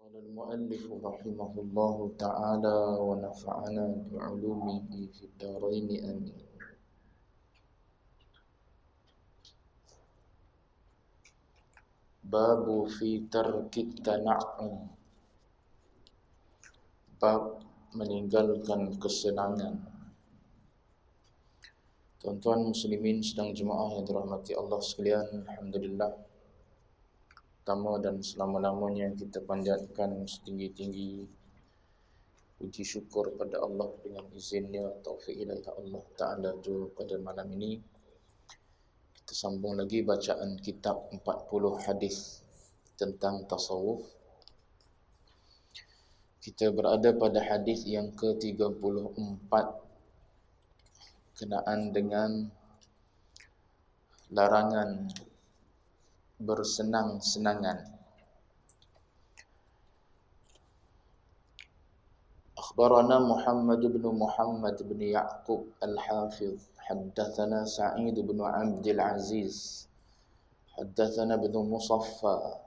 قال المؤلف رحمه الله تعالى ونفعنا بعلومه في الدارين آمين. باب في ترك التنعم. Bab meninggalkan kesenangan. Tuan-tuan muslimin sedang jemaah yang dirahmati Allah sekalian, alhamdulillah. Pertama dan selama-lamanya kita panjatkan setinggi-tinggi puji syukur pada Allah dengan izinnya, taufik hidayah Allah Ta'ala juga pada malam ini. Kita sambung lagi bacaan kitab 40 hadis tentang tasawuf. Kita berada pada hadis yang ke-34 kenaan dengan larangan bersenang-senangan. Akhbarana Muhammad bin Muhammad bin Ya'qub al-Hafiz, haddathana Sa'id bin Abdul Aziz, haddathana bin Musaffa,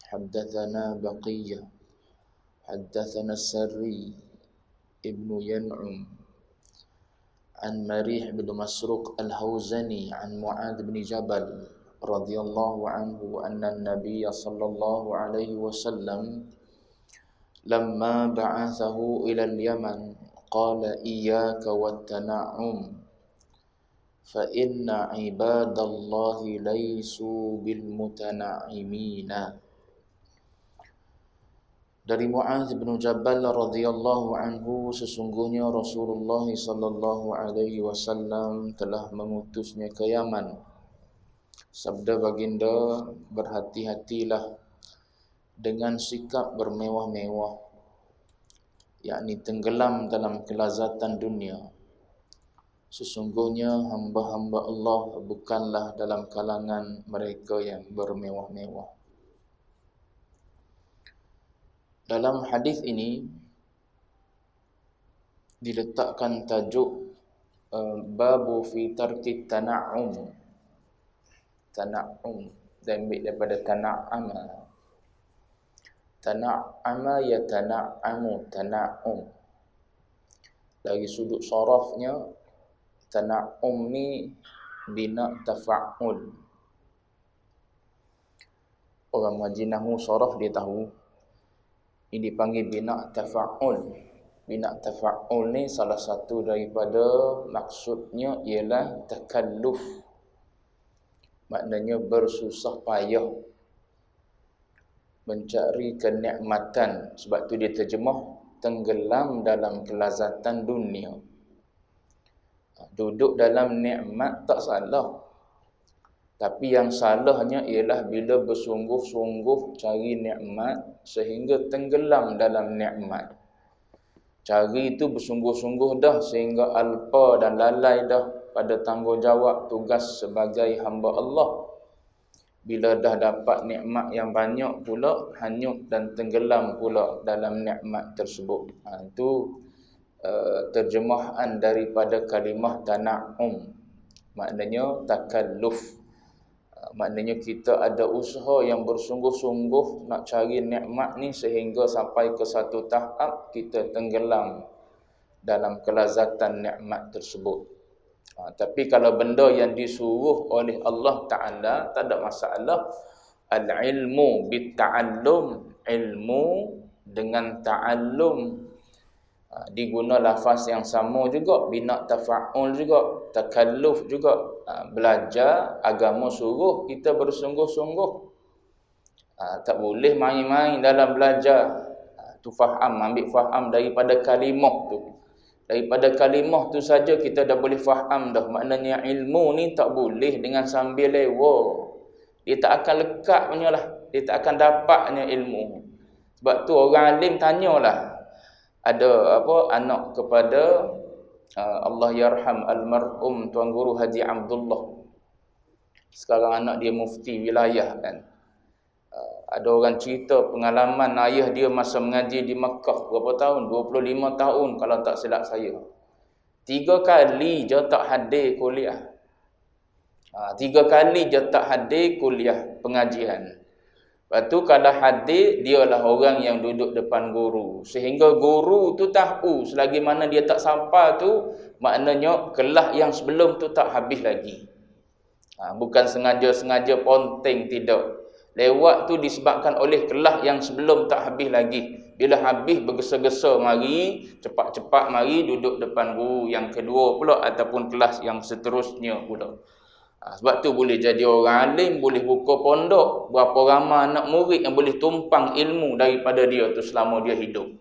haddathana Baqiyah, haddathana Sarri ibn Yan'um an Marih bin Masruq al-Hawzani an Mu'adh bin Jabal radhiyallahu anhu anna an-nabiy sallallahu alaihi wasallam lamma ba'athahu ila al-Yaman qala iyyaka wat-tana'um fa inna ibadallahi laysu bil mutana'imina. Dari Mu'adh bin Jabal radhiyallahu anhu, sesungguhnya Rasulullah sallallahu alaihi wasallam telah mengutusnya ke Yaman. Sabda baginda, berhati-hatilah dengan sikap bermewah-mewah, yakni tenggelam dalam kelazatan dunia. Sesungguhnya hamba-hamba Allah bukanlah dalam kalangan mereka yang bermewah-mewah. Dalam hadis ini diletakkan tajuk babu fi tarki tana'um. Tana'um diambil daripada tana'ama. Tana'ama ya tana'amu, tana'um. Dari sudut sarafnya, tana'um ni bina tafa'ul. Orang ngaji nahwu saraf dia tahu. Ini dipanggil bina tafa'ul. Bina tafa'ul ni salah satu daripada maksudnya ialah takalluf. Maknanya bersusah payah mencari kenikmatan. Sebab tu dia terjemah tenggelam dalam kelazatan dunia. Duduk dalam nikmat tak salah. Tapi yang salahnya ialah bila bersungguh-sungguh cari nikmat sehingga tenggelam dalam nikmat. Cari itu bersungguh-sungguh dah sehingga alpa dan lalai dah pada tanggungjawab tugas sebagai hamba Allah. Bila dah dapat nikmat yang banyak pula, hanyut dan tenggelam pula dalam nikmat tersebut. Itu terjemahan daripada kalimah tana'um. Maknanya takalluf. Maknanya kita ada usaha yang bersungguh-sungguh nak cari nikmat ni sehingga sampai ke satu tahap kita tenggelam dalam kelazatan nikmat tersebut. Tapi kalau benda yang disuruh oleh Allah Ta'ala tak ada masalah. Al-ilmu bit-ta'allum, ilmu dengan ta'allum. Diguna lafaz yang sama juga, bina tafa'ul juga, takalluf juga. Belajar agama suruh kita bersungguh-sungguh. Tak boleh main-main dalam belajar. Tu faham, ambil faham daripada kalimah tu. Daripada kalimah tu saja kita dah boleh faham dah. Maknanya ilmu ni tak boleh dengan sambil lewa. Dia tak akan lekat punya lah. Dia tak akan dapatnya ilmu. Sebab tu orang alim tanyalah. Ada anak kepada Allah yarham almarhum Tuan Guru Haji Abdullah. Sekarang anak dia mufti wilayah kan. Ada orang cerita pengalaman ayah dia masa mengaji di Makkah berapa tahun? 25 tahun kalau tak silap saya. 3 kali je tak hadir kuliah. 3 kali je tak hadir kuliah pengajian. Lepas tu kalau hadir, dialah orang yang duduk depan guru. Sehingga guru tu tahu selagi mana dia tak sampai tu, maknanya kelas yang sebelum tu tak habis lagi. Bukan sengaja-sengaja ponteng, tidak. Lewat tu disebabkan oleh kelas yang sebelum tak habis lagi. Bila habis bergesa-gesa mari, cepat-cepat mari duduk depan guru yang kedua pula ataupun kelas yang seterusnya pula. Sebab tu boleh jadi orang alim, boleh buka pondok. Berapa ramai anak murid yang boleh tumpang ilmu daripada dia tu selama dia hidup.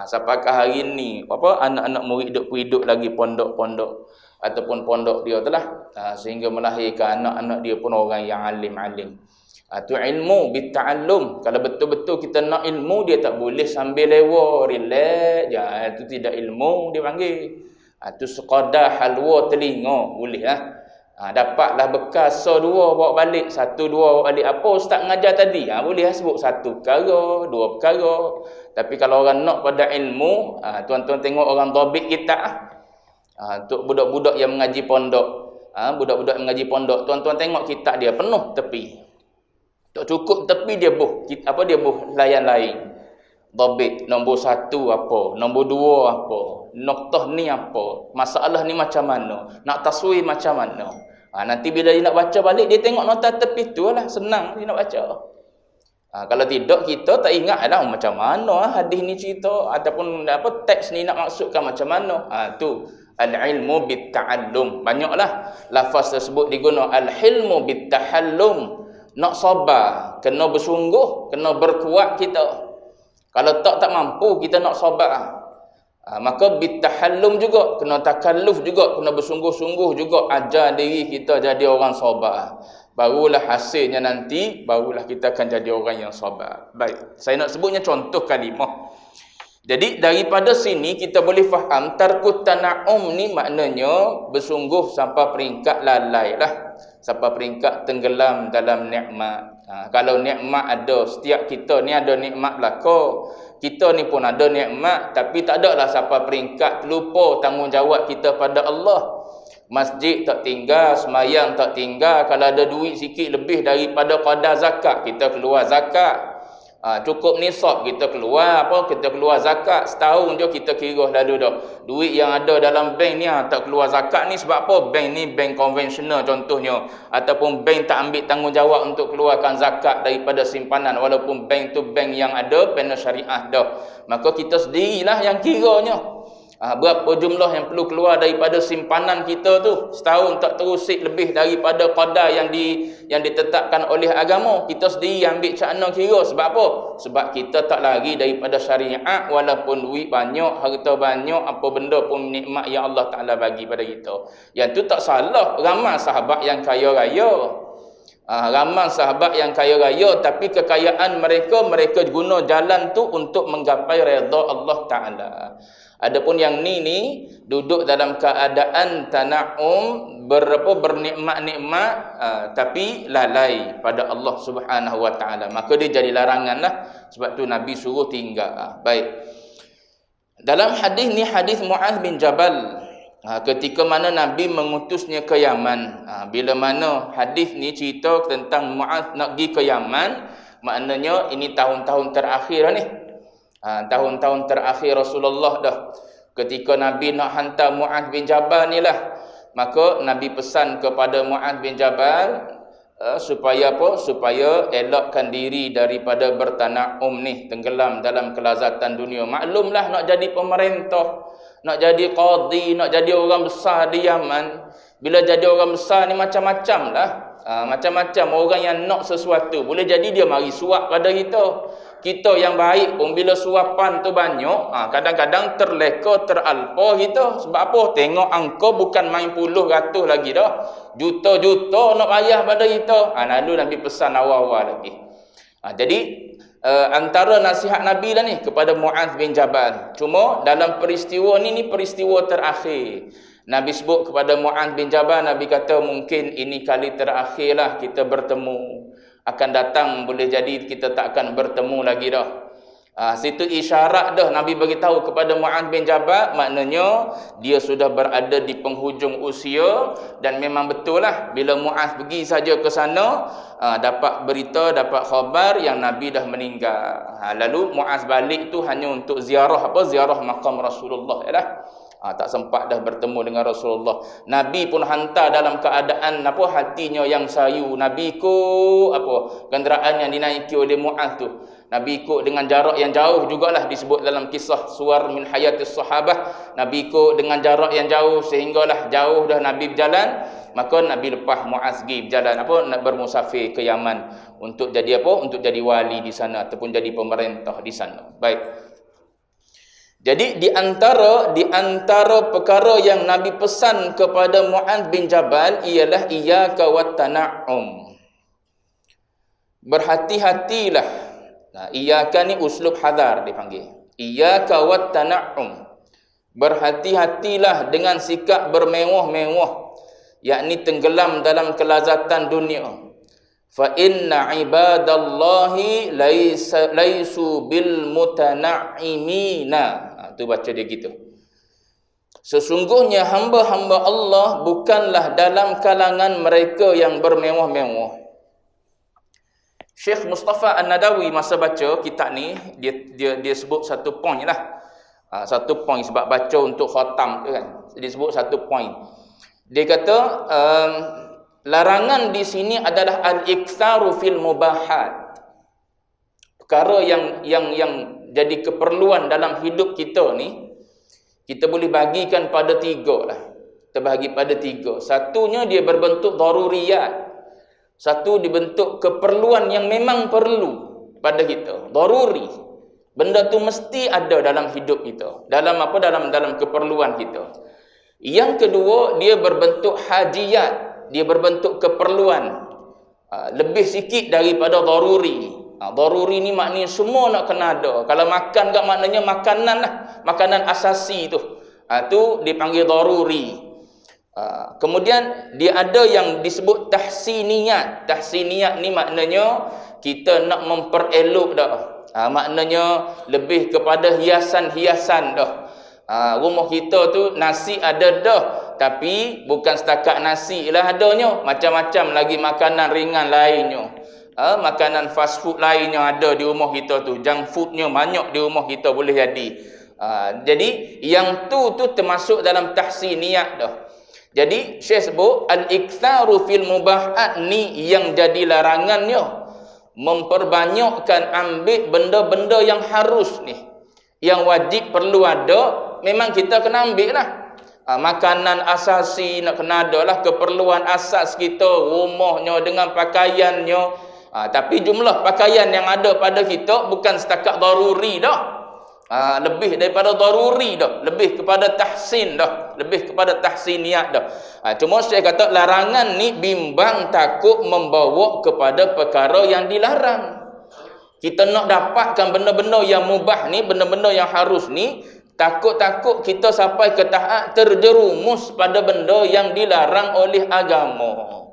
Sampakah hari ni anak-anak murid hidup lagi pondok-pondok ataupun pondok dia tu lah. Sehingga melahirkan anak-anak dia pun orang yang alim-alim. Tu ilmu bitta'allum. Kalau betul-betul kita nak ilmu, dia tak boleh sambil lewa, relax je. Itu tidak ilmu dia panggil. Tu sekadar halwa telinga boleh lah. Dapatlah bekas dua bawa balik, satu dua bawa balik. Apa ustaz mengajar tadi? Boleh lah sebut satu perkara, dua perkara. Tapi kalau orang nak pada ilmu, tuan-tuan tengok orang dhabit kita. Untuk budak-budak yang mengaji pondok, budak-budak yang mengaji pondok, tuan-tuan tengok kitab dia penuh tepi. Tak cukup tepi dia buh, dia buh layan lain. Dhabit nombor 1 apa, nombor 2 apa, noktah ni apa, masalah ni macam mana, nak taswir macam mana. Nanti bila dia nak baca balik, dia tengok nota tepi tu lah, senang dia nak baca. Kalau tidak, kita tak ingat lah macam mana hadis ni cerita ataupun teks ni nak maksudkan macam mana. Tu al-ilmu bit-ta'allum. Banyaklah lafaz tersebut diguna. Al-hilmu bit-tahallum. Nak sabar, kena bersungguh, kena berkuat kita. Kalau tak mampu kita nak sabar. Maka bitahallum juga, kena takalluf juga, kena bersungguh-sungguh juga ajar diri kita jadi orang sabar. Barulah hasilnya nanti, barulah kita akan jadi orang yang sabar. Baik, saya nak sebutnya contoh kalimah. Jadi daripada sini kita boleh faham tarkut tana'um ni maknanya bersungguh sampai peringkat lalai lah. Sampai peringkat tenggelam dalam nikmat. Kalau nikmat ada, setiap kita ni ada nikmat belaka. Kita ni pun ada nikmat, tapi tak ada lah sampai peringkat lupa tanggungjawab kita pada Allah. Masjid tak tinggal, semayang tak tinggal. Kalau ada duit sikit lebih daripada qadar zakat, kita keluar zakat. Cukup nisab kita keluar kita keluar zakat. Setahun je kita kira lalu dah. Duit yang ada dalam bank ni tak keluar zakat ni sebab apa? Bank ni bank konvensional contohnya, ataupun bank tak ambil tanggungjawab untuk keluarkan zakat daripada simpanan, walaupun bank tu bank yang ada panel syariah dah. Maka kita sendirilah yang kiranya berapa jumlah yang perlu keluar daripada simpanan kita tu. Setahun tak terusik lebih daripada qadar yang ditetapkan oleh agama. Kita sendiri ambil cakna kira. Sebab apa? Sebab kita tak lari daripada syariat, walaupun duit banyak, harta banyak, apa benda pun nikmat yang Allah Ta'ala bagi pada kita. Yang tu tak salah. Ramai sahabat yang kaya raya. Ramai sahabat yang kaya raya, tapi kekayaan mereka guna jalan tu untuk menggapai redha Allah Ta'ala. Adapun yang ni duduk dalam keadaan tana'um, bernikmat-nikmat, tapi lalai pada Allah Subhanahu Wa Ta'ala. Maka dia jadi larangan lah. Sebab tu Nabi suruh tinggal. Baik. Dalam hadis ni, hadis Mu'adz bin Jabal, ketika mana Nabi mengutusnya ke Yaman. Bila mana hadis ni cerita tentang Mu'adz nak pergi ke Yaman, maknanya ini tahun-tahun terakhir ni. Tahun-tahun terakhir Rasulullah dah. Ketika Nabi nak hantar Mu'adz bin Jabal ni lah, maka Nabi pesan kepada Mu'adz bin Jabal supaya apa? Supaya elakkan diri daripada bertana'um ni, tenggelam dalam kelazatan dunia. Maklumlah nak jadi pemerintah, nak jadi qadi, nak jadi orang besar di Yaman. Bila jadi orang besar ni macam-macam lah. Macam-macam orang yang nak sesuatu. Boleh jadi dia mari suap pada kita. Kita yang baik pun bila suapan tu banyak, kadang-kadang terleka, teralpa kita. Sebab apa? Tengok angka bukan main puluh ratus lagi dah. Juta-juta nak bayar pada kita. Lalu Nabi pesan awal-awal lagi. Jadi antara nasihat Nabi lah ni kepada Mu'adz bin Jabal. Cuma dalam peristiwa ni peristiwa terakhir. Nabi sebut kepada Mu'adz bin Jabal, Nabi kata mungkin ini kali terakhirlah kita bertemu. Akan datang boleh jadi kita tak akan bertemu lagi dah. Situ isyarat dah Nabi bagi tahu kepada Mu'adz bin Jabal, maknanya dia sudah berada di penghujung usia, dan memang betul lah bila Mu'adz pergi saja ke sana, dapat berita, dapat khabar yang Nabi dah meninggal. Lalu Mu'adz balik tu hanya untuk ziarah ziarah makam Rasulullah yalah. Tak sempat dah bertemu dengan Rasulullah. Nabi pun hantar dalam keadaan hatinya yang sayu. Nabi ikut kenderaan yang dinaiki oleh Mu'adz tu. Nabi ikut dengan jarak yang jauh jugalah, disebut dalam kisah Suwar min Hayatis Sahabah. Nabi ikut dengan jarak yang jauh sehinggalah jauh dah Nabi berjalan, maka Nabi lepas Mu'adz pergi berjalan nak bermusafir ke Yaman untuk jadi untuk jadi wali di sana ataupun jadi pemerintah di sana. Baik. Jadi di antara perkara yang Nabi pesan kepada Mu'adz bin Jabal ialah iyyaka wat tana'um. Berhati-hatilah. Iyyaka ni uslub hadar dipanggil. Iyyaka wat tana'um. Berhati-hatilah dengan sikap bermewah-mewah, yakni tenggelam dalam kelazatan dunia. Fa inna ibadallahi laisu bil mutana'imina. Tu baca dia gitu. Sesungguhnya hamba-hamba Allah bukanlah dalam kalangan mereka yang bermewah-mewah. Syekh Mustafa An-Nadawi masa baca kitab ni, dia sebut satu point lah. Satu point sebab baca untuk khatam tu kan. Dia sebut satu point. Dia kata larangan di sini adalah al-iktsaru fil mubahat. Perkara yang jadi keperluan dalam hidup kita ni, kita boleh bagikan pada tiga lah. Kita bagi pada tiga. Satunya dia berbentuk daruriyat. Satu dibentuk keperluan yang memang perlu pada kita, daruri. Benda tu mesti ada dalam hidup kita, dalam keperluan kita. Yang kedua, dia berbentuk hajiyat, dia berbentuk keperluan lebih sikit daripada daruri. Daruri ni maknanya semua nak kena ada. Kalau makan kat maknanya makanan lah, makanan asasi tu. Tu dipanggil daruri. Kemudian dia ada yang disebut tahsiniyat. Tahsiniyat ni maknanya kita nak memperelok dah. Maknanya lebih kepada hiasan-hiasan dah. Rumah kita tu nasi ada dah, tapi bukan setakat nasi lah adanya, macam-macam lagi makanan ringan lainnya. Makanan fast food lainnya ada di rumah kita tu. Junk foodnya banyak di rumah kita boleh jadi. Jadi yang tu termasuk dalam tahsiniyat dah. Jadi Syekh sebut al-iktsaru fil mubahat ni yang jadi larangannya, memperbanyakkan ambil benda-benda yang harus ni, yang wajib perlu ada, memang kita kena ambil lah. Makanan asasi nak kena ada lah, keperluan asas kita, rumahnya dengan pakaiannya. Tapi jumlah pakaian yang ada pada kita bukan setakat daruri dah. Lebih daripada daruri dah, lebih kepada tahsin dah, lebih kepada tahsiniyat dah. Cuma saya kata larangan ni bimbang takut membawa kepada perkara yang dilarang. Kita nak dapatkan benda-benda yang mubah ni, benda-benda yang harus ni, takut-takut kita sampai ke tahap terjerumus pada benda yang dilarang oleh agama.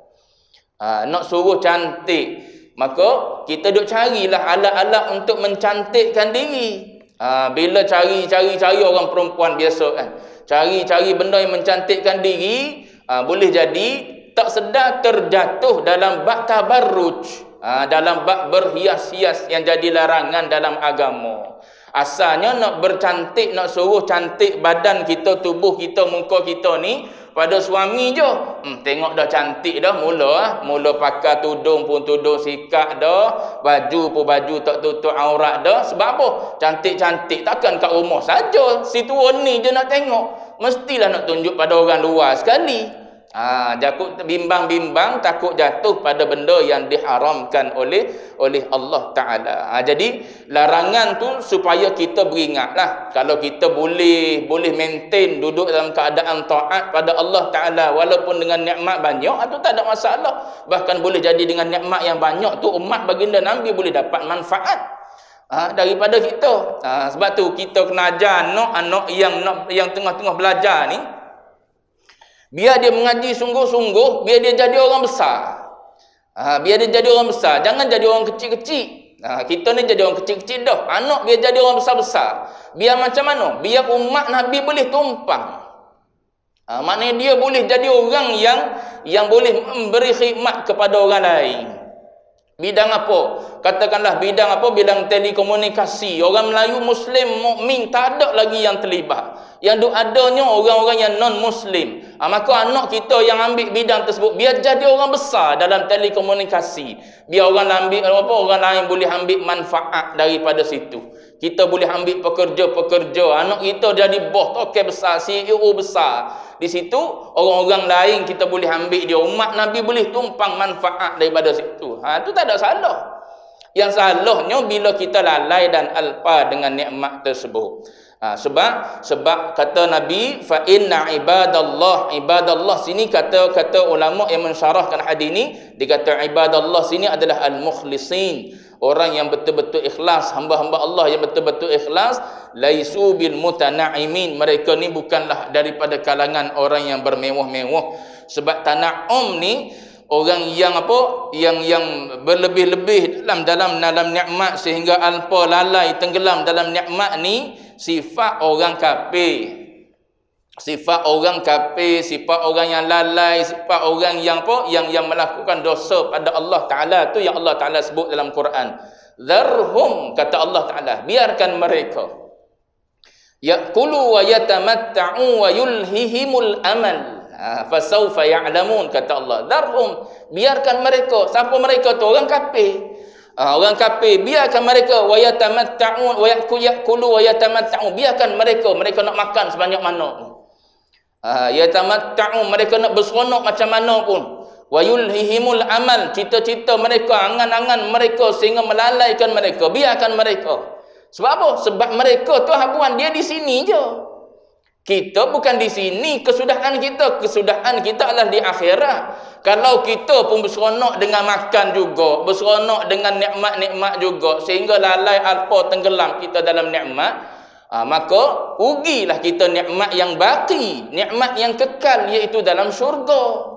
Nak suruh cantik, maka kita duk carilah alat-alat untuk mencantikkan diri. Bila cari orang perempuan biasa kan, cari benda yang mencantikkan diri, boleh jadi tak sedar terjatuh dalam bab tabarruj, dalam bab berhias-hias yang jadi larangan dalam agama. Asalnya nak bercantik, nak suruh cantik badan kita, tubuh kita, muka kita ni pada suami je. Tengok dah cantik dah, mula pakai tudung pun tudung sikat dah, baju pun baju tak tutup aurat dah. Sebab apa? Cantik-cantik takkan kat rumah saja. Si tua ni je nak tengok, mestilah nak tunjuk pada orang luar sekali. Takut bimbang-bimbang, takut jatuh pada benda yang diharamkan oleh Allah Ta'ala. Jadi larangan tu supaya kita beringatlah, kalau kita boleh maintain duduk dalam keadaan taat pada Allah Ta'ala walaupun dengan nikmat banyak, itu tak ada masalah. Bahkan boleh jadi dengan nikmat yang banyak tu umat baginda Nabi boleh dapat manfaat daripada kita. Sebab tu kita kena ajar anak yang tengah-tengah belajar ni, biar dia mengaji sungguh-sungguh, biar dia jadi orang besar. Biar dia jadi orang besar, jangan jadi orang kecil-kecil. Kita ni jadi orang kecil-kecil dah. Anak biar jadi orang besar-besar. Biar macam mana? Biar umat Nabi boleh tumpang. Maknanya dia boleh jadi orang yang boleh memberi khidmat kepada orang lain. Bidang apa? Katakanlah bidang apa? Bidang telekomunikasi. Orang Melayu Muslim, mukmin, tak ada lagi yang terlibat. Yang adanya orang-orang yang non-Muslim. Maka anak kita yang ambil bidang tersebut, biar jadi orang besar dalam telekomunikasi. Biar orang ambil apa? Orang lain boleh ambil manfaat daripada situ. Kita boleh ambil pekerja-pekerja. Anak kita jadi bos token besar, CEO besar. Di situ orang-orang lain kita boleh ambil dia. Umat Nabi boleh tumpang manfaat daripada situ. Itu tak ada salah. Yang salahnya bila kita lalai dan alpa dengan nikmat tersebut. Sebab kata Nabi, fa inna ibadallah sini kata ulama yang mensyarahkan hadis ni, dia kata ibadallah sini adalah al-mukhlisin, orang yang betul-betul ikhlas, hamba-hamba Allah yang betul-betul ikhlas, laisu bil mutanaimin, mereka ni bukanlah daripada kalangan orang yang bermewah-mewah. Sebab tana'um ni orang yang apa, yang berlebih-lebih dalam nikmat sehingga alpa lalai tenggelam dalam nikmat ni, sifat orang kafir. Sifat orang kafir, sifat orang yang lalai, sifat orang yang apa, yang melakukan dosa pada Allah Taala, tu yang Allah Taala sebut dalam Quran. Dharhum, kata Allah Taala, biarkan mereka yaqulu wa yatamatta'u wa yulhihimul amal. Fasawfa ya'lamun, kata Allah. Dharhum, biarkan mereka. Siapa mereka tu? Orang kafir. Orang kafir, biarkan mereka wa yatamatta'u wa yaqulu wa yatamatta'u, biarkan mereka nak makan sebanyak mana. Yatamatta'u, mereka nak berseronok macam mana pun. Wa yulhihimul amal, cita-cita mereka, angan-angan mereka sehingga melalaikan mereka, biarkan mereka. Sebab apa? Sebab mereka tu habuan dia di sini je. Kita bukan di sini. Kesudahan kita adalah di akhirat. Kalau kita pun berseronok dengan makan juga, berseronok dengan nikmat-nikmat juga, sehingga lalai alpa tenggelam kita dalam nikmat, maka rugilah kita nikmat yang baki, nikmat yang kekal, iaitu dalam syurga.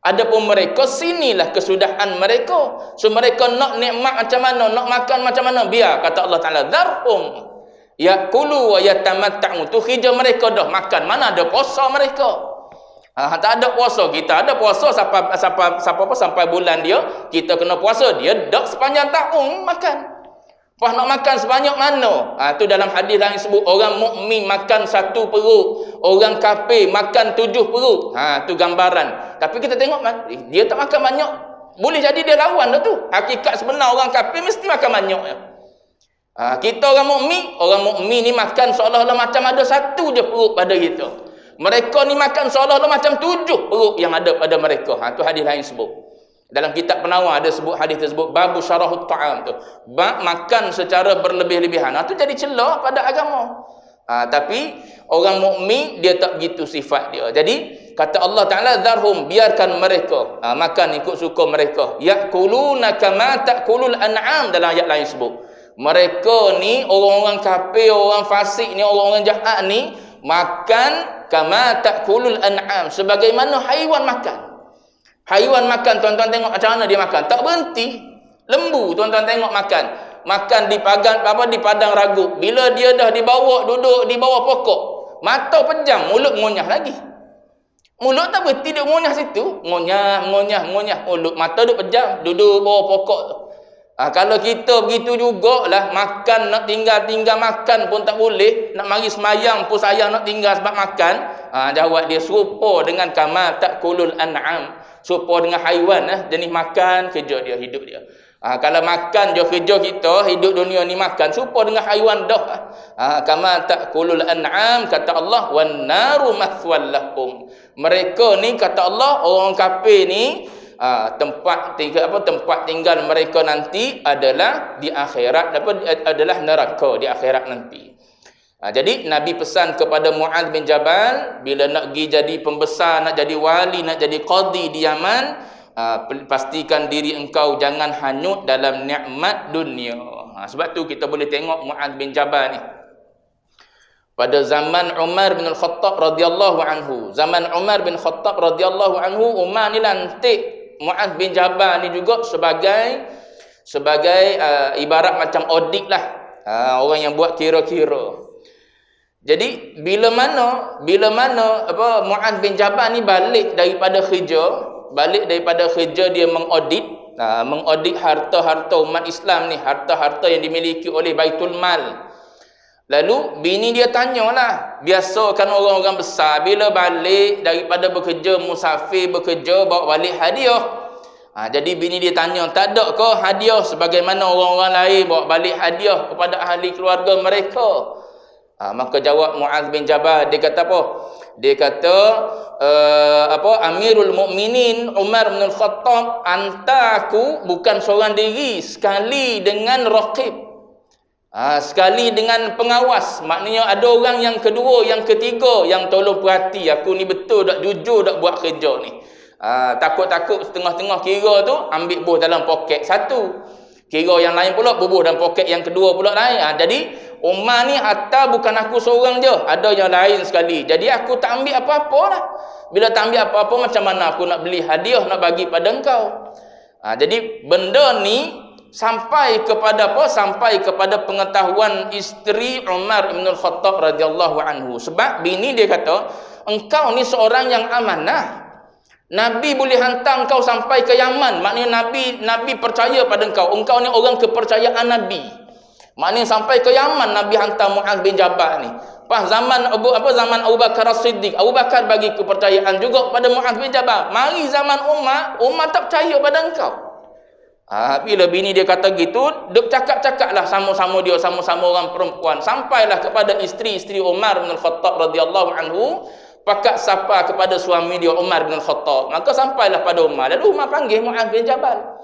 Adapun mereka, sinilah kesudahan mereka. So mereka nak nikmat macam mana, nak makan macam mana, biar, kata Allah Ta'ala, dharhum yaqulu wa yatamatta'u, tu kerja mereka dah makan. Mana ada puasa mereka? Tak ada puasa. Kita ada puasa sampai bulan dia, kita kena puasa, dia dak sepanjang tahun makan. Pas nak makan sebanyak mana? Tu dalam hadis lain sebut, orang mukmin makan 1 perut, orang kafir makan 7 perut. Tu gambaran. Tapi kita tengok dia tak makan banyak. Boleh jadi dia lawan dah tu. Hakikat sebenar orang kafir mesti makan banyak. Kita orang mukmin ni makan seolah-olah macam ada 1 je perut pada kita. Mereka ni makan seolah-olah macam 7 perut yang ada pada mereka. Tu hadis lain sebut. Dalam kitab Penawar ada sebut hadis tersebut, babu syarahut ta'am tu. Bab makan secara berlebih-lebihan. Tu jadi celah pada agama. Tapi orang mukmin dia tak begitu sifat dia. Jadi kata Allah Ta'ala, dharhum, biarkan mereka makan ikut suka mereka. Ya'kuluna kama ta'kulul an'am, dalam ayat lain sebut. Mereka ni orang-orang kafir, orang fasik ni, orang-orang jahat ni makan kama ta'kulul an'am, sebagaimana haiwan makan. Haiwan makan, tuan-tuan tengok macam mana dia makan. Tak berhenti. Lembu, tuan-tuan tengok makan. Makan di padang ragup. Bila dia dah duduk di bawah pokok, mata pejam, mulut ngunyah lagi. Mulut tak berhenti, dia ngunyah situ. Ngunyah mulut. Mata duduk pejam, duduk bawah pokok. Kalau kita begitu jugalah, makan nak tinggal makan pun tak boleh, nak mari semayang pun sayang nak tinggal sebab makan. Jawab dia serupa dengan kama ta'kulul an'am, serupa dengan haiwan jenis makan, kerja dia, hidup dia. Kalau makan je kerja kita, hidup dunia ni makan, serupa dengan haiwan dah. Kama ta'kulul an'am, kata Allah, wan naru mathwal lahum. Mereka ni, kata Allah, orang kafir ni, tempat tinggal mereka nanti adalah di akhirat, adalah neraka di akhirat nanti. Jadi Nabi pesan kepada Mu'adz bin Jabal, bila nak pergi jadi pembesar, nak jadi wali, nak jadi qadi di Yaman, pastikan diri engkau jangan hanyut dalam nikmat dunia. Sebab tu kita boleh tengok Mu'adz bin Jabal ni. Pada zaman Umar bin Khattab radhiyallahu anhu, Umar ni lantik Mu'adz bin Jabal ni juga sebagai sebagai ibarat macam audit lah, orang yang buat kira-kira. Jadi bila mana Mu'adz bin Jabal ni balik daripada kerja dia mengaudit harta-harta umat Islam ni, harta-harta yang dimiliki oleh Baitul Mal. Lalu bini dia tanyalah, biasa kan orang-orang besar bila balik daripada bekerja, musafir bekerja, bawa balik hadiah. Jadi bini dia tanya, tak ada ke hadiah sebagaimana orang-orang lain bawa balik hadiah kepada ahli keluarga mereka? Maka jawab Mu'adz bin Jabal, dia kata apa? Dia kata Amirul Mukminin Umar bin Al-Khattab hantar aku bukan seorang diri, sekali dengan raqib. Sekali dengan pengawas. Maknanya ada orang yang kedua, yang ketiga yang tolong perhati aku ni betul tak, jujur tak buat kerja ni. Takut-takut setengah-tengah kira tu ambil buh dalam poket satu, kira yang lain pula bubuh dalam poket yang kedua pula lain. Jadi Umar ni hatta bukan aku seorang je, ada yang lain sekali. Jadi aku tak ambil apa-apa lah. Bila tak ambil apa-apa, macam mana aku nak beli hadiah nak bagi pada engkau? Jadi benda ni sampai kepada apa? Sampai kepada pengetahuan isteri Umar bin Al-Khattab radhiyallahu anhu. Sebab bini dia kata, engkau ni seorang yang amanah. Nabi boleh hantar engkau sampai ke Yaman. Maknanya Nabi percaya pada engkau. Engkau ni orang kepercayaan Nabi. Maknanya sampai ke Yaman Nabi hantar Mu'adz bin Jabal ni. Pas zaman Abu Bakar As-Siddiq, Abu Bakar bagi kepercayaan juga pada Mu'adz bin Jabal. Mari zaman Umar tak percaya pada engkau. Bila bini dia kata gitu, dia cakap-cakaplah sama-sama dia, sama-sama orang perempuan, sampailah kepada isteri-isteri Umar bin Al-Khattab radhiyallahu anhu, pakat sapa kepada suami dia Umar bin Al-Khattab. Maka sampailah pada Umar. Lalu Umar panggil Mu'adz bin Jabal.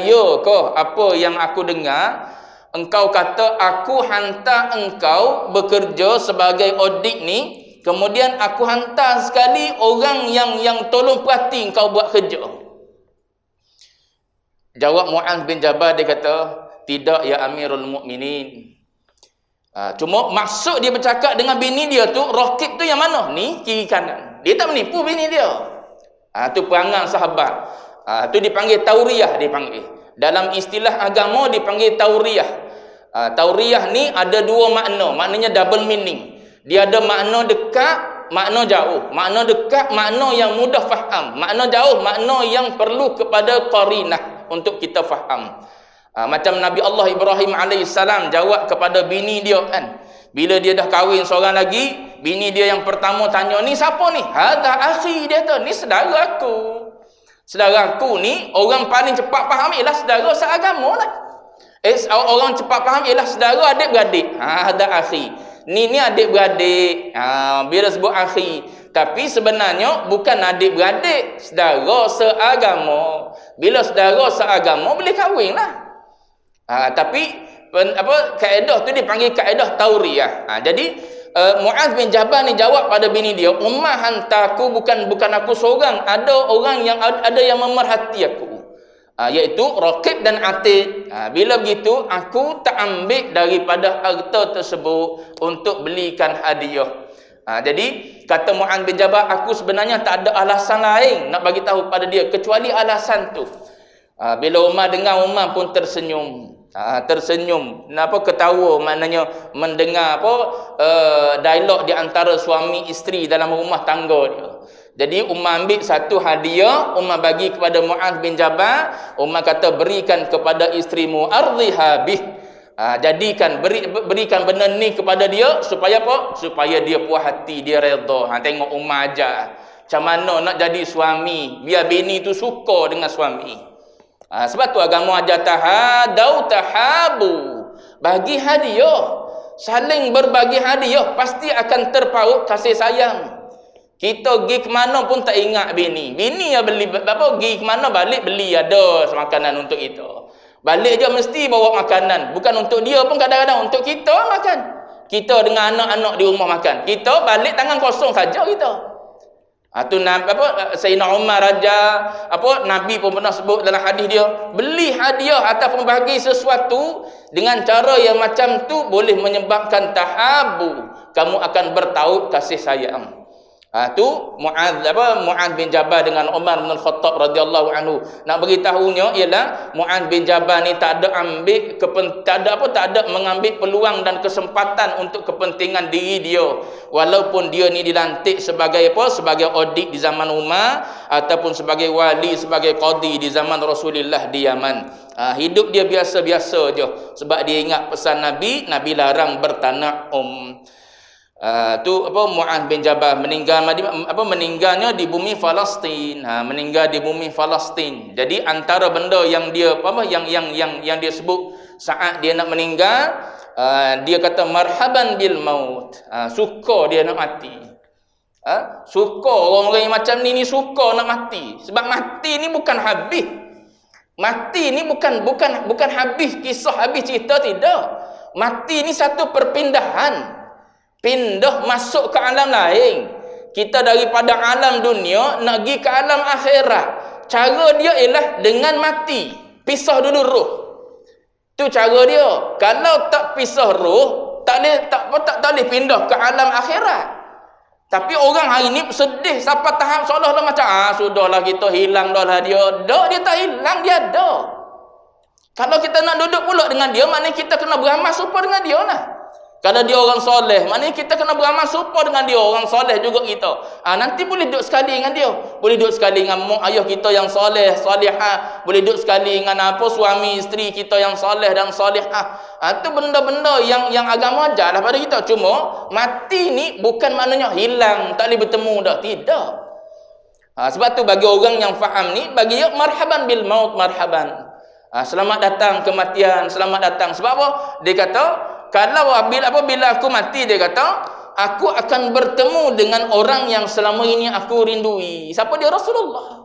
Ya ke apa yang aku dengar? Engkau kata aku hantar engkau bekerja sebagai audit ni, kemudian aku hantar sekali orang yang tolong perhati engkau buat kerja. Jawab Mu'adz bin Jabal, dia kata, tidak ya Amirul Mukminin. Cuma maksud dia bercakap dengan bini dia tu, raqib tu yang mana? Ni kiri kanan. Dia tak menipu bini dia. Tu perangai sahabat. Tu dipanggil tauriyah, dipanggil. Dalam istilah agama dipanggil tauriyah. Tauriyah ni ada dua makna, maknanya double meaning. Dia ada makna dekat, makna jauh. Makna dekat, makna yang mudah faham. Makna jauh, makna yang perlu kepada qarinah untuk kita faham. Macam Nabi Allah Ibrahim alaihissalam jawab kepada bini dia kan. Bila dia dah kahwin seorang lagi, bini dia yang pertama tanya, ni siapa ni? Hadha akhi, dia tu, ni saudara aku. Saudara aku ni orang paling cepat faham ialah saudara seagama lah. Orang cepat faham ialah saudara adik-beradik. Hadha akhi. Ni adik-beradik. Bila sebut akhi, tapi sebenarnya bukan adik-beradik, saudara seagama. Bila saudara seagama boleh kahwin lah. Tapi kaedah tu dipanggil kaedah tauriyah. Jadi Mu'adz bin Jabal ni jawab pada bini dia, Umar hantarku bukan aku seorang, ada orang yang ada yang memerhati aku, iaitu raqib dan atid. Bila begitu aku tak ambil daripada harta tersebut untuk belikan hadiah. Jadi kata Mu'adz bin Jabal, aku sebenarnya tak ada alasan lain nak bagi tahu pada dia kecuali alasan tu. Bila Umar dengar, Umar pun tersenyum. Kenapa ketawa? Maknanya mendengar dialog di antara suami isteri dalam rumah tangga dia. Jadi Umar ambil satu hadiah, Umar bagi kepada Mu'adz bin Jabal. Umar kata, berikan kepada isterimu, ardhiha bih. Berikan benda ni kepada dia supaya apa? Supaya dia puas hati, dia redha. Tengok Umar ajar macam mana nak jadi suami biar bini tu suka dengan suami. Sebab tu agama ajar tahadau tahabu. Bagi hadiah, saling berbagi hadiah, pasti akan terpaut kasih sayang. Kita pergi ke mana pun tak ingat bini. Bini yang beli pergi ke mana balik beli ada makanan untuk kita. Balik je mesti bawa makanan. Bukan untuk dia pun, kadang-kadang untuk kita makan. Kita dengan anak-anak di rumah makan. Kita balik tangan kosong saja kita. Sayyidina Umar raja, Nabi pun pernah sebut dalam hadis dia, beli hadiah ataupun bagi sesuatu dengan cara yang macam tu boleh menyebabkan tahabu. Kamu akan bertaut kasih sayang. Tu Mu'adz bin Jabal dengan Umar bin Khattab radhiyallahu anhu. Nak beritahunya ialah Mu'adz bin Jabal ni tak ada mengambil peluang dan kesempatan untuk kepentingan diri dia. Walaupun dia ni dilantik sebagai sebagai audit di zaman Umar ataupun sebagai wali, sebagai qadi di zaman Rasulullah di Yaman. Hidup dia biasa-biasa je sebab dia ingat pesan Nabi larang bertana'um. Mu'adz bin Jabal meninggalnya di bumi Palestin. Meninggal di bumi Palestin. Jadi antara benda yang dia yang dia sebut saat dia nak meninggal, dia kata marhaban bil maut. Suka dia nak mati. Suka orang-orang yang macam ni suka nak mati. Sebab mati ni bukan habis. Mati ni bukan habis kisah, habis cerita, tidak. Mati ni satu perpindahan. Pindah masuk ke alam lain. Kita daripada alam dunia nak pergi ke alam akhirat. Cara dia ialah dengan mati. Pisah dulu roh. Tu cara dia. Kalau tak pisah roh, tak boleh pindah ke alam akhirat. Tapi orang hari ni sedih sampai tahap seolah-olah macam sudahlah kita hilang dah lah dia. Tak, dia tak hilang, dia ada. Kalau kita nak duduk pula dengan dia, maknanya kita kena beramal serupa dengan dia lah. Kalau dia orang soleh, maknanya kita kena beramal serupa dengan dia, orang soleh juga kita. Nanti boleh duduk sekali dengan dia. Boleh duduk sekali dengan mak ayah kita yang soleh, solehah. Boleh duduk sekali dengan suami isteri kita yang soleh dan solehah. Itu benda-benda yang agama ajarlah pada kita. Cuma mati ni bukan maknanya hilang, tak boleh bertemu dah. Tidak. Sebab tu bagi orang yang faham ni, bagi dia marhaban bil maut, marhaban. Selamat datang kematian, selamat datang. Sebab apa? Dia kata, kalau bila aku mati, dia kata, aku akan bertemu dengan orang yang selama ini aku rindui. Siapa dia? Rasulullah.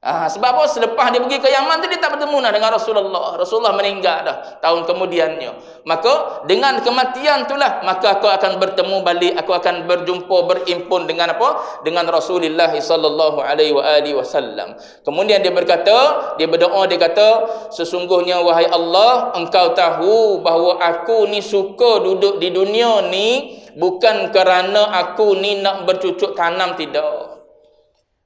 Sebab apa? Selepas dia pergi ke Yaman tu, dia tak bertemu dengan Rasulullah. Rasulullah meninggal dah tahun kemudiannya. Maka dengan kematian itulah, maka aku akan bertemu balik, aku akan berjumpa, berimpun dengan apa? Dengan Rasulullah sallallahu alaihi wasallam. Kemudian dia berkata, dia berdoa, dia kata, sesungguhnya wahai Allah, engkau tahu bahawa aku ni suka duduk di dunia ni bukan kerana aku ni nak bercucuk tanam, tidak.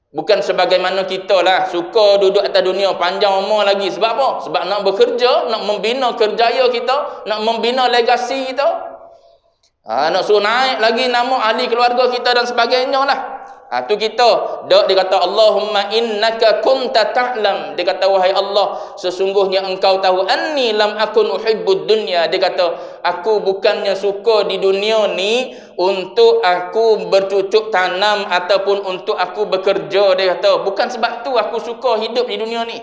Bukan sebagaimana kita lah suka duduk atas dunia panjang umur lagi. Sebab apa? Sebab nak bekerja, nak membina kerjaya kita, nak membina legasi kita. Nak suruh naik lagi nama ahli keluarga kita dan sebagainya lah. Tu kita dia kata Allahumma innaka kunta ta'lam. Dia kata wahai Allah, sesungguhnya engkau tahu anni lam akun uhibbud dunya. Dia kata aku bukannya suka di dunia ni untuk aku bercucuk tanam ataupun untuk aku bekerja. Dia kata bukan sebab tu aku suka hidup di dunia ni.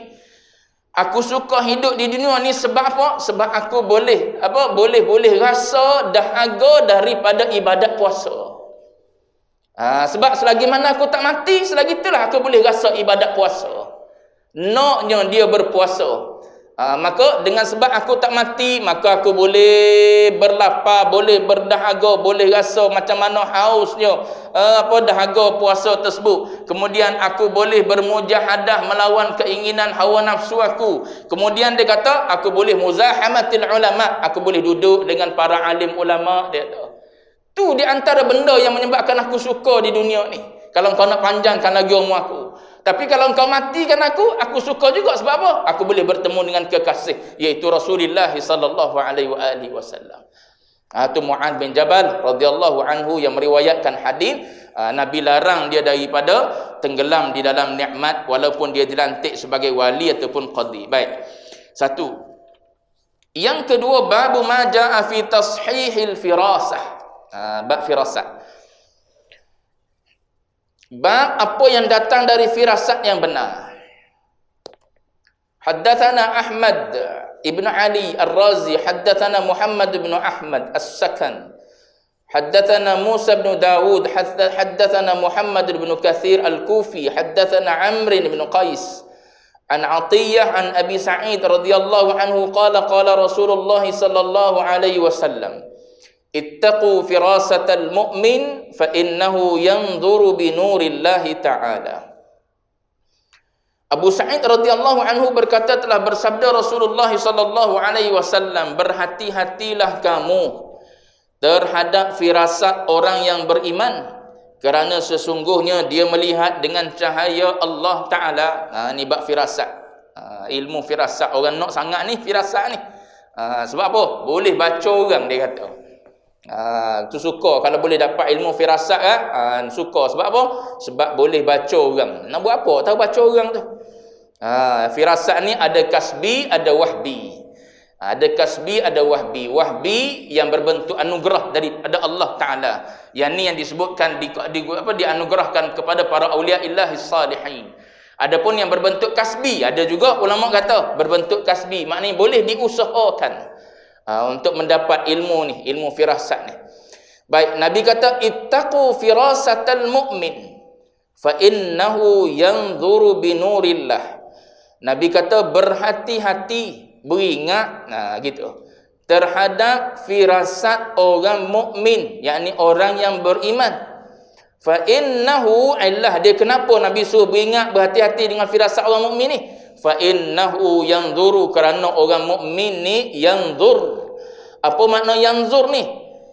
Aku suka hidup di dunia ni sebab apa? Sebab aku boleh rasa dahaga daripada ibadat puasa. Sebab selagi mana aku tak mati, selagi itulah aku boleh rasa ibadat puasa. Naknya dia berpuasa. Maka dengan sebab aku tak mati, maka aku boleh berlapar, boleh berdahaga, boleh rasa macam mana hausnya dahaga puasa tersebut. Kemudian aku boleh bermujahadah melawan keinginan hawa nafsu aku. Kemudian dia kata aku boleh muzahamatil ulama, aku boleh duduk dengan para alim ulama. Dia kata tu di antara benda yang menyebabkan aku suka di dunia ni. Kalau kau nak panjangkan lagi umur aku. Tapi kalau kau matikan aku suka juga. Sebab apa? Aku boleh bertemu dengan kekasih, iaitu Rasulullah sallallahu alaihi wasallam. Itu Mu'adz bin Jabal radhiyallahu anhu yang meriwayatkan hadis. Nabi larang dia daripada tenggelam di dalam nikmat walaupun dia dilantik sebagai wali ataupun qadi. Baik. Satu. Yang kedua, babu ma jaa fi tashihil firasah. Bab firasat. Bab apa yang datang dari firasat yang benar. Haddatsana Ahmad ibn Ali Ar-Razi, haddatsana Muhammad ibn Ahmad As-Sakan, haddatsana Musa ibn Dawud, haddatsana Muhammad ibn Kathir Al-Kufi, haddatsana Amr ibn Qais an Atiyah an Abi Sa'id radhiyallahu anhu qala Rasulullah sallallahu alaihi wasallam, ittaqu firasatal mu'min fa innahu yanzuru bi nurillahi ta'ala. Abu Sa'id radhiyallahu anhu berkata, telah bersabda Rasulullah sallallahu alaihi wasallam, berhati-hatilah kamu terhadap firasat orang yang beriman, Kerana sesungguhnya dia melihat dengan cahaya Allah Ta'ala. Ni bab firasat. Ilmu firasat. Orang nak sangat ni firasat ni. Sebab apa? Boleh baca orang, dia kata. Tu suka kalau boleh dapat ilmu firasat suka. Sebab apa? Sebab boleh baca orang. Nak buat apa? Tahu baca orang tu. Firasat ni ada kasbi, ada wahbi. Ada kasbi, ada wahbi. Wahbi yang berbentuk anugerah daripada Allah Ta'ala. Yang ni yang disebutkan dianugerahkan kepada para awliya illahi salihin. Adapun yang berbentuk kasbi, ada juga ulama kata berbentuk kasbi, maknanya boleh diusahakan untuk mendapat ilmu ni, ilmu firasat ni. Baik, Nabi kata ittaqu firasatal mu'min fa innahu yanzuru binurillah. Nabi kata berhati-hati, beringat gitu terhadap firasat orang mukmin, yakni orang yang beriman. Fa innahu illah, dia kenapa Nabi suruh beringat, berhati-hati dengan firasat orang mukmin ni? Fa innahu yanzuru, kerana orang mukmin ni yanzur. Apa makna yanzur ni?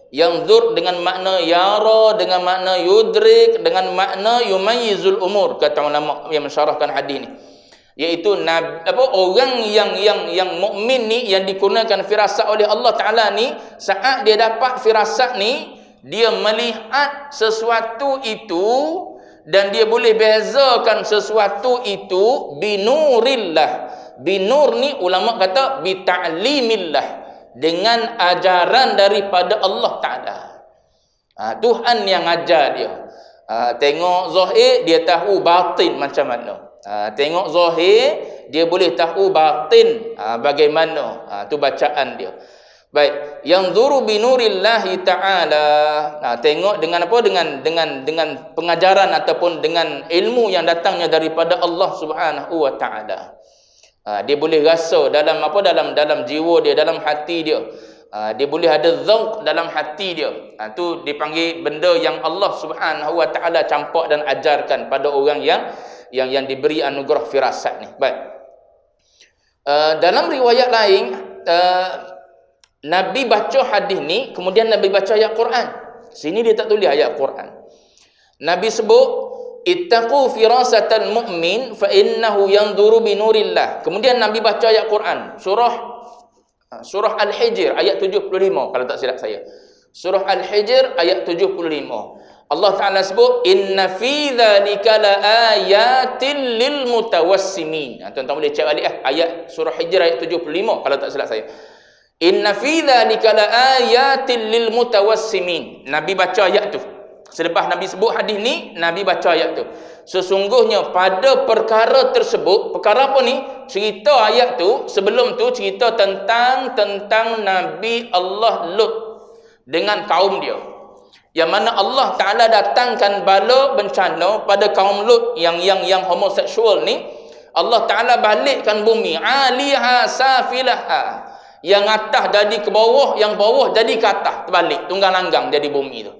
Yanzur dengan makna yara, dengan makna yudrik, dengan makna yumayyizul umur, kata ulama yang mensyarahkan hadis ni. Iaitu orang yang mukmin ni, yang digunakan firasat oleh Allah Ta'ala ni, saat dia dapat firasat ni, dia melihat sesuatu itu dan dia boleh bezakan sesuatu itu binurillah. Binur ni ulama kata bita'limillah, dengan ajaran daripada Allah Ta'ala. Tuhan yang ajar dia. Tengok zahir, dia tahu batin macam mana. Tengok zahir, dia boleh tahu batin bagaimana. Tu bacaan dia. Baik, yang zuru binurillahi ta'ala. Tengok dengan apa? Dengan pengajaran ataupun dengan ilmu yang datangnya daripada Allah Subhanahu wa taala. Dia boleh rasa dalam dalam jiwa dia, dalam hati dia. Dia boleh ada zauq dalam hati dia. Tu dipanggil benda yang Allah Subhanahu wa taala campak dan ajarkan pada orang yang diberi anugerah firasat ni. Baik. Dalam riwayat lain, Nabi baca hadis ni, kemudian Nabi baca ayat Quran. Sini dia tak tulis ayat Quran. Nabi sebut ittaqu firasatal mu'min fa innahu yanzuru binurillah. Kemudian Nabi baca ayat Quran, surah Al-Hijr ayat 75 kalau tak silap saya. Surah Al-Hijr ayat 75. Allah Ta'ala sebut inna fi dzalika laayatin lil mutawassimin. Tuan-tuan boleh cek balik ayat surah Hijr ayat 75 kalau tak silap saya. Inna fi dzalika laayatin lil mutawassimin. Nabi baca ayat tu. Selepas Nabi sebut hadis ni, Nabi baca ayat tu. Sesungguhnya pada perkara tersebut, perkara apa ni? Cerita ayat tu, sebelum tu cerita tentang Nabi Allah Lut dengan kaum dia. Yang mana Allah Ta'ala datangkan bala bencana pada kaum Lut yang homoseksual ni. Allah Ta'ala balikkan bumi, aliha safilaha. Yang atas jadi ke bawah, yang bawah jadi ke atas, terbalik, tunggang langgang jadi bumi tu.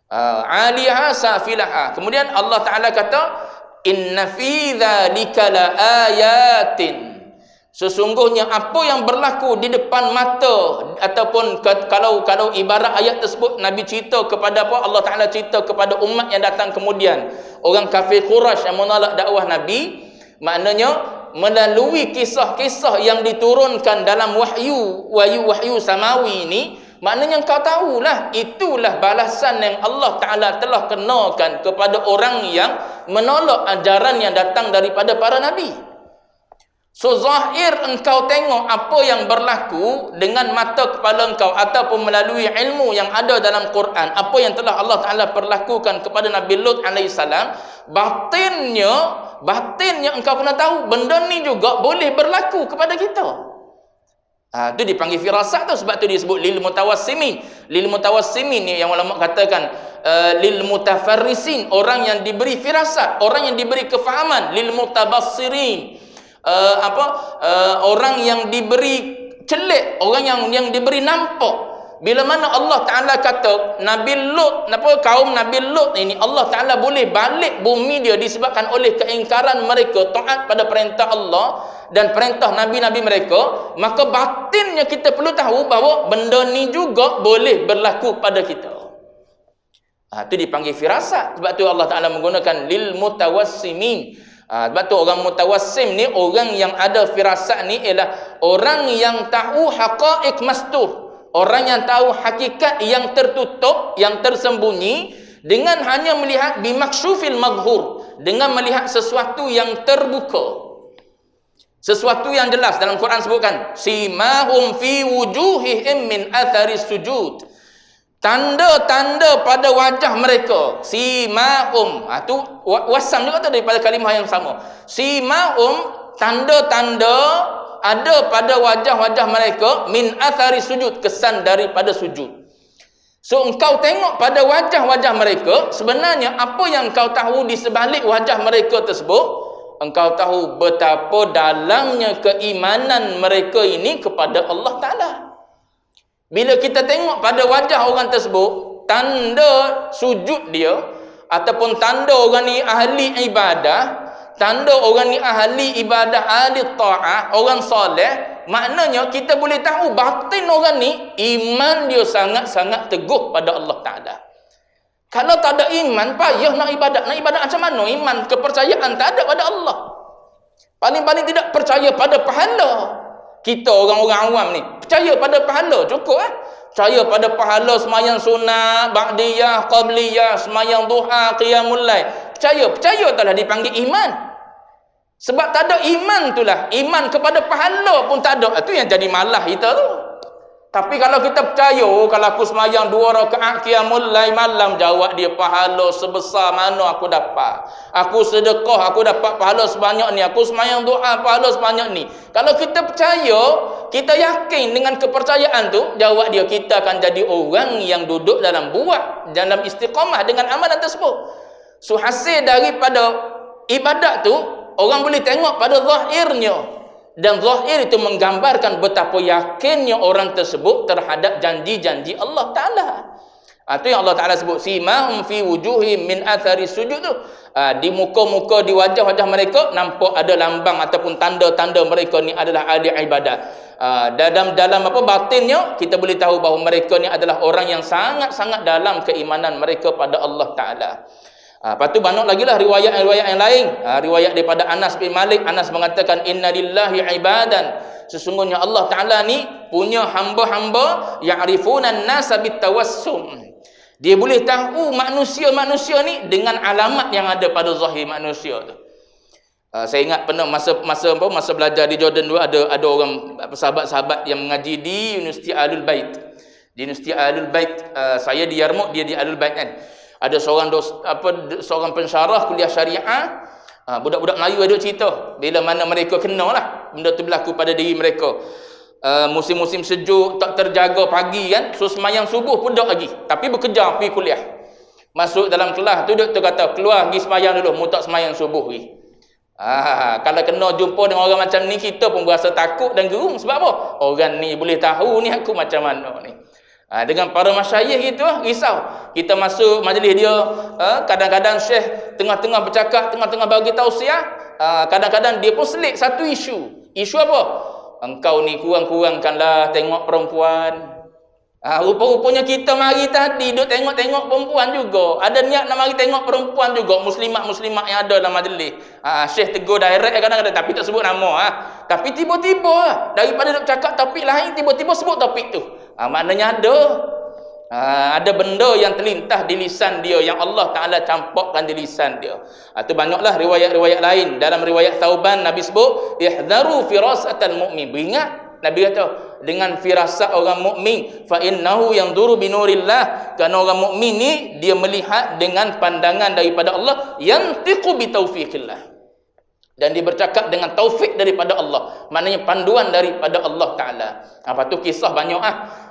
Aliha safilaha. Kemudian Allah Ta'ala kata inna fi dzalika laayatin. Sesungguhnya apa yang berlaku di depan mata, ataupun kalau ibarat ayat tersebut Nabi cerita kepada apa? Allah Ta'ala cerita kepada umat yang datang kemudian, orang kafir Quraisy yang menolak dakwah Nabi. Maknanya melalui kisah-kisah yang diturunkan dalam wahyu samawi ini, maknanya kau tahulah, itulah balasan yang Allah Ta'ala telah kenakan kepada orang yang menolak ajaran yang datang daripada para Nabi. So zahir engkau tengok apa yang berlaku dengan mata kepala engkau ataupun melalui ilmu yang ada dalam Quran, apa yang telah Allah Ta'ala perlakukan kepada Nabi Lut alaihissalam, batinnya engkau kena tahu benda ni juga boleh berlaku kepada kita. Itu dipanggil firasat tu. Sebab tu disebut lil mutawassimin. Lil mutawassimin ni yang ulama katakan lil mutafarrisin, orang yang diberi firasat, orang yang diberi kefahaman. Lil mutabassirin, orang yang diberi celik, orang yang diberi nampak. Bila mana Allah Ta'ala kata Nabi Lut, kaum Nabi Lut ini Allah Ta'ala boleh balik bumi dia disebabkan oleh keingkaran mereka taat pada perintah Allah dan perintah Nabi-Nabi mereka, maka batinnya kita perlu tahu bahawa benda ni juga boleh berlaku pada kita. Itu dipanggil firasat. Sebab tu Allah Ta'ala menggunakan lil mutawassimin. Sebab tu orang mutawassim ni, orang yang ada firasat ni ialah orang yang tahu haqaiq mastur. Orang yang tahu hakikat yang tertutup, yang tersembunyi, dengan hanya melihat bimaksyufil madhur, dengan melihat sesuatu yang terbuka, sesuatu yang jelas. Dalam Quran sebutkan simahum fi wujuhihim min athari sujud, tanda-tanda pada wajah mereka. Simahum, tu wasam juga tu daripada kalimah yang sama. Simahum, tanda-tanda ada pada wajah-wajah mereka, min athari sujud, kesan daripada sujud. So engkau tengok pada wajah-wajah mereka, sebenarnya apa yang engkau tahu di sebalik wajah mereka tersebut, engkau tahu betapa dalamnya keimanan mereka ini kepada Allah Ta'ala. Bila kita tengok pada wajah orang tersebut, tanda sujud dia, ataupun tanda orang ni ahli ibadah, tanda orang ni ahli ibadah, ahli ta'ah, orang soleh, maknanya kita boleh tahu batin orang ni, iman dia sangat-sangat teguh pada Allah Ta'ala. Kalau tak ada iman, payah nak ibadat. Nak ibadat macam mana? Iman, kepercayaan tak ada pada Allah. Paling-paling tidak percaya pada pahala. Kita orang-orang awam ni percaya pada pahala, cukup percaya pada pahala semayang sunat, ba'diyah, qabliyah, semayang duha, qiyamul lail. Percaya taklah dipanggil iman. Sebab tak ada iman itulah, iman kepada pahala pun tak ada. Itu yang jadi malah kita tu. Tapi kalau kita percaya, kalau aku semayang 2 rakaat qiyamul lail malam, jawab dia pahala sebesar mana aku dapat. Aku sedekah, aku dapat pahala sebanyak ni. Aku semayang doa, pahala sebanyak ni. Kalau kita percaya, kita yakin dengan kepercayaan tu, jawab dia, kita akan jadi orang yang duduk dalam dalam istiqamah dengan amalan tersebut. So hasil daripada ibadat tu, orang boleh tengok pada zahirnya. Dan zahir itu menggambarkan betapa yakinnya orang tersebut terhadap janji-janji Allah Ta'ala. Itu yang Allah Ta'ala sebut simahum fi wujuhim min athari sujud tu. Di muka-muka, di wajah-wajah mereka nampak ada lambang ataupun tanda-tanda mereka ni adalah ahli ibadat. Dalam batinnya kita boleh tahu bahawa mereka ni adalah orang yang sangat-sangat dalam keimanan mereka pada Allah Ta'ala. Lepas tu banyak lagi lah riwayat-riwayat yang lain. Riwayat daripada Anas bin Malik. Anas mengatakan inna lillahi ibadan, sesungguhnya Allah Ta'ala ni punya hamba-hamba ya'rifunan nasa bitawassum. Dia boleh tahu manusia-manusia ni dengan alamat yang ada pada zahir manusia tu. Saya ingat pernah masa belajar di Jordan dulu, ada orang sahabat-sahabat yang mengaji di Universiti Ahlul Bait. Di Universiti Ahlul Bait, saya di Yarmouk, dia di Ahlul Bait kan. Ada seorang pensyarah kuliah syariah, budak-budak Melayu ada cerita bila mana mereka kena lah benda tu berlaku pada diri mereka. Musim-musim sejuk, tak terjaga pagi kan, so semayang subuh pun tak lagi, tapi bekerja pergi kuliah. Masuk dalam kelas tu doktor kata keluar pergi semayang dulu, mu tak semayang subuh lagi. Kalau kena jumpa dengan orang macam ni, kita pun berasa takut dan gerung. Sebab apa? Orang ni boleh tahu ni aku macam mana ni. Dengan para masyayikh gitu, risau. Kita masuk majlis dia, kadang-kadang syekh tengah-tengah bercakap, tengah-tengah bagi tausiah, kadang-kadang dia pun selit satu isu. Isu apa? Engkau ni kurang-kurangkanlah tengok perempuan. Rupa-rupanya kita mari tadi duk tengok-tengok perempuan juga. Ada niat nak mari tengok perempuan juga, muslimat-muslimat yang ada dalam majlis. Syekh tegur direct kadang-kadang, tapi tak sebut nama. Tapi tiba-tiba daripada duk cakap topik lain, tiba-tiba sebut topik tu. Maknanya ada benda yang terlintas di lisan dia, yang Allah Ta'ala campakkan di lisan dia. Itu banyaklah riwayat-riwayat lain. Dalam riwayat Thauban, Nabi sebut ihdharu firasatal mu'min. Beringat Nabi kata dengan firasat orang mukmin, fa innahu yanzuru binurillah, kerana orang mukmin ni dia melihat dengan pandangan daripada Allah, yantiqu bi taufiqillah, dan dia bercakap dengan taufik daripada Allah, maknanya panduan daripada Allah Ta'ala. Apa tu kisah banyak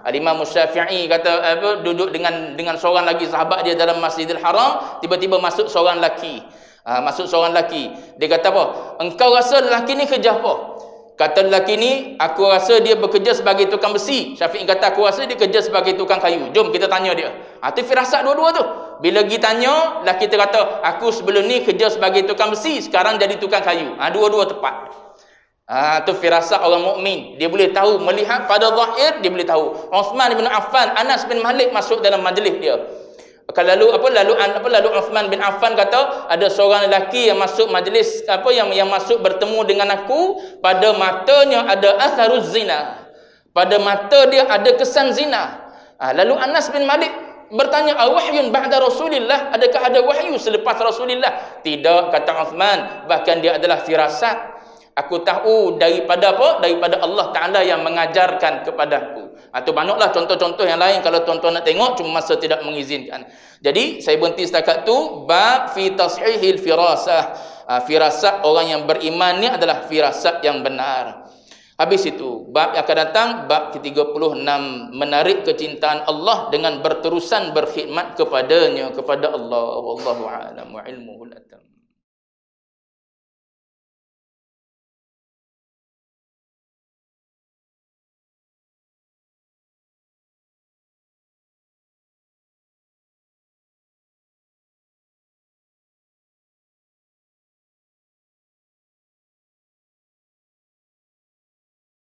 Imam Syafi'i kata duduk dengan seorang lagi sahabat dia dalam Masjidil Haram, tiba-tiba masuk seorang lelaki. Dia kata apa? Engkau rasa lelaki ni kerja apa? Kata lelaki ni, aku rasa dia bekerja sebagai tukang besi. Syafi'i kata aku rasa dia kerja sebagai tukang kayu. Jom kita tanya dia. Itu firasat dua-dua tu. Bila pergi tanya, lelaki tu kata aku sebelum ni kerja sebagai tukang besi, sekarang jadi tukang kayu. Dua-dua tepat. Itu firasat orang mukmin. Dia boleh tahu, melihat pada zahir dia boleh tahu. Uthman bin Affan, Anas bin Malik masuk dalam majlis dia. Lalu Uthman bin Affan kata, ada seorang lelaki yang masuk majlis yang masuk bertemu dengan aku, pada matanya ada atharuz zina. Pada mata dia ada kesan zina. Lalu Anas bin Malik bertanya, "Awahyun ba'da Rasulillah?" Adakah ada wahyu selepas Rasulillah? Tidak, kata Uthman, bahkan dia adalah firasat. Aku tahu daripada Daripada Allah Ta'ala yang mengajarkan kepadaku. Atau banyaklah contoh-contoh yang lain kalau tuan-tuan nak tengok, cuma masa tidak mengizinkan. Jadi saya berhenti setakat tu. Bab fi tashihil firasah. Firasat orang yang beriman ni adalah firasat yang benar. Habis itu, bab yang akan datang, bab ke-36, menarik kecintaan Allah dengan berterusan berkhidmat kepadanya, kepada Allah. Wallahu a'lam wa ilmuhu al-atam.